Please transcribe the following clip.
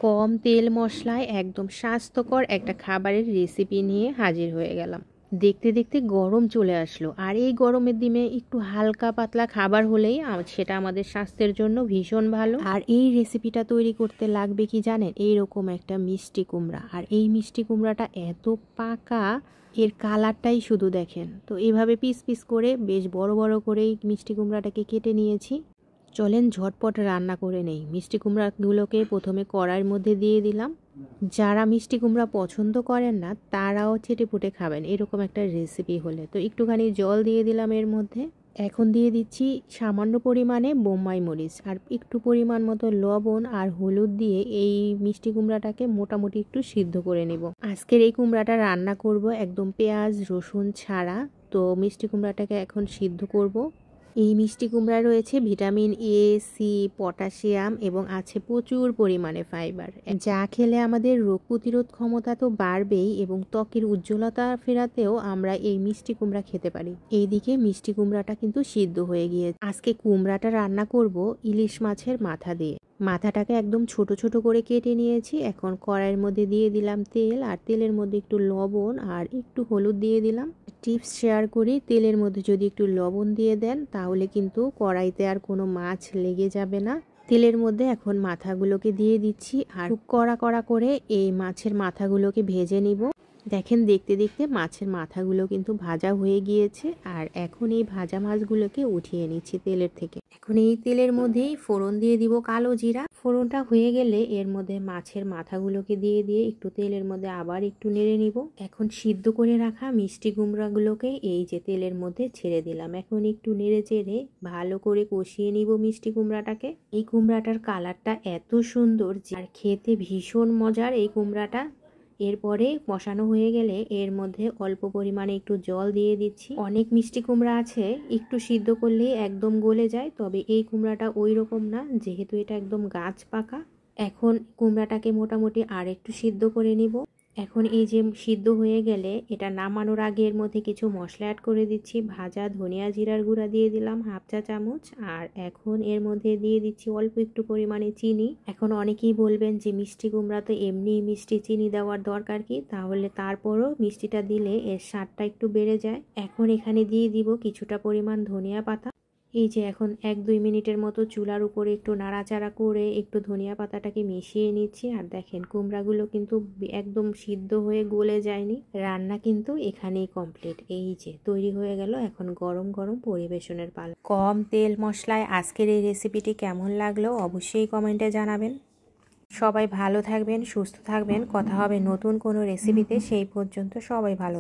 কম তেল মশলায় একদম স্বাস্থ্যকর একটা খাবারের রেসিপি নিয়ে হাজির হয়ে গেলাম। দেখতে দেখতে গরম চলে আসলো, আর এই গরমের দিনে একটু হালকা পাতলা খাবার হলেই সেটা আমাদের স্বাস্থ্যের জন্য ভীষণ ভালো। আর এই রেসিপিটা তৈরি করতে লাগবে কি জানেন, এইরকম একটা মিষ্টি কুমড়া। আর এই মিষ্টি কুমড়াটা এত পাকা, এর কালারটাই শুধু দেখেন। তো এইভাবে পিস পিস করে বেশ বড় বড় করে মিষ্টি কুমড়াটাকে কেটে নিয়েছি। চলেন ঝটপট রান্না করে নেই। মিষ্টি কুমড়াগুলোকে প্রথমে কড়াইয়ের মধ্যে দিয়ে দিলাম। যারা মিষ্টি কুমড়া পছন্দ করেন না তারাও চেটেপুটে খাবেন এরকম একটা রেসিপি হলে। তো একটুখানি জল দিয়ে দিলাম এর মধ্যে। এখন দিয়ে দিচ্ছি সামান্য পরিমাণে বোম্বাই মরিচ আর একটু পরিমাণ মতো লবণ আর হলুদ দিয়ে এই মিষ্টি কুমড়াটাকে মোটামুটি একটু সিদ্ধ করে নেব। আজকের এই কুমড়াটা রান্না করব একদম পেঁয়াজ রসুন ছাড়া। তো মিষ্টি কুমড়াটাকে এখন সিদ্ধ করব। এই মিষ্টি কুমড়ায় রয়েছে ভিটামিন এ, সি, পটাশিয়াম এবং আছে প্রচুর পরিমাণে ফাইবার, যা খেলে আমাদের রোগ প্রতিরোধ ক্ষমতা তো বাড়বেই এবং ত্বকের উজ্জ্বলতা ফেরাতেও আমরা এই মিষ্টি কুমড়া খেতে পারি। এইদিকে মিষ্টি কুমড়াটা কিন্তু সিদ্ধ হয়ে গিয়েছে। আজকে কুমড়াটা রান্না করব ইলিশ মাছের মাথা দিয়ে। মাথাটাকে একদম ছোট ছোট করে কেটে নিয়েছি। এখন কড়াইয়ের মধ্যে দিয়ে দিলাম তেল, আর তেলের মধ্যে একটু লবণ আর একটু হলুদ দিয়ে দিলাম। টিপস শেয়ার করি, তেলের মধ্যে যদি একটু লবণ দিয়ে দেন তাহলে কিন্তু কড়াইতে আর কোনো মাছ লেগে যাবে না। তেলের মধ্যে এখন মাথাগুলোকে দিয়ে দিচ্ছি, আর খুব কড়া কড়া করে এই মাছের মাথাগুলোকে ভেজে নিব। দেখেন দেখতে দেখতে মাছের মাথাগুলো কিন্তু ভাজা হয়ে গিয়েছে। আর এখন এই ভাজা মাছগুলোকে উঠিয়ে নিচ্ছি তেলের থেকে। এখন এই তেলের মধ্যেই ফোড়ন দিয়ে দিব কালো জিরা। ফোড়নটা হয়ে গেলে এর মধ্যে মাছের মাথাগুলোকে দিয়ে একটু তেলের মধ্যে আবার একটু নেড়ে নিব। এখন সিদ্ধ করে রাখা মিষ্টি কুমড়াগুলোকে এই যে তেলের মধ্যে ছেড়ে দিলাম। এখন একটু নেড়ে চেড়ে ভালো করে কষিয়ে নিব মিষ্টি কুমড়াটাকে। এই কুমড়াটার কালারটা এত সুন্দর আর খেতে ভীষণ মজার এই কুমড়াটা। এরপরে কষানো হয়ে গেলে এর মধ্যে অল্প পরিমাণে একটু জল দিয়ে দিচ্ছি। অনেক মিষ্টি কুমড়া আছে একটু সিদ্ধ করলেই একদম গলে যায়, তবে এই কুমড়াটা ওই রকম না, যেহেতু এটা একদম গাছ পাকা। এখন কুমড়াটাকে মোটামুটি আর একটু সিদ্ধ করে নিব। এখন এই যে সিদ্ধ হয়ে গেলে এটা নামানোর আগে এর মধ্যে কিছু মশলা অ্যাড করে দিচ্ছি। ভাজা ধনিয়া জিরার গুঁড়া দিয়ে দিলাম হাফ চা চামচ। আর এখন এর মধ্যে দিয়ে দিচ্ছি অল্প একটু পরিমাণে চিনি। এখন অনেকেই বলবেন যে মিষ্টি কুমড়া তো এমনি মিষ্টি, চিনি দেওয়ার দরকার কি? তাহলে তারপরও মিষ্টিটা দিলে এর স্বাদটা একটু বেড়ে যায়। এখন এখানে দিয়ে দিব কিছুটা পরিমাণ ধনিয়া পাতা। এই যে এখন 1-2 মিনিটের মতো চুলার উপরে একটু নাড়াচাড়া করে একটু ধনিয়া পাতাটাকে মিশিয়ে নিচ্ছি। আর দেখেন কুমড়াগুলো কিন্তু একদম সিদ্ধ হয়ে গলে যায়নি। রান্না কিন্তু এখানেই কমপ্লিট। এই যে তৈরি হয়ে গেল। এখন গরম গরম পরিবেশনের পালা। কম তেল মশলায় আজকের এই রেসিপিটি কেমন লাগলো অবশ্যই কমেন্টে জানাবেন। সবাই ভালো থাকবেন, সুস্থ থাকবেন। কথা হবে নতুন কোনো রেসিপিতে। সেই পর্যন্ত সবাই ভালো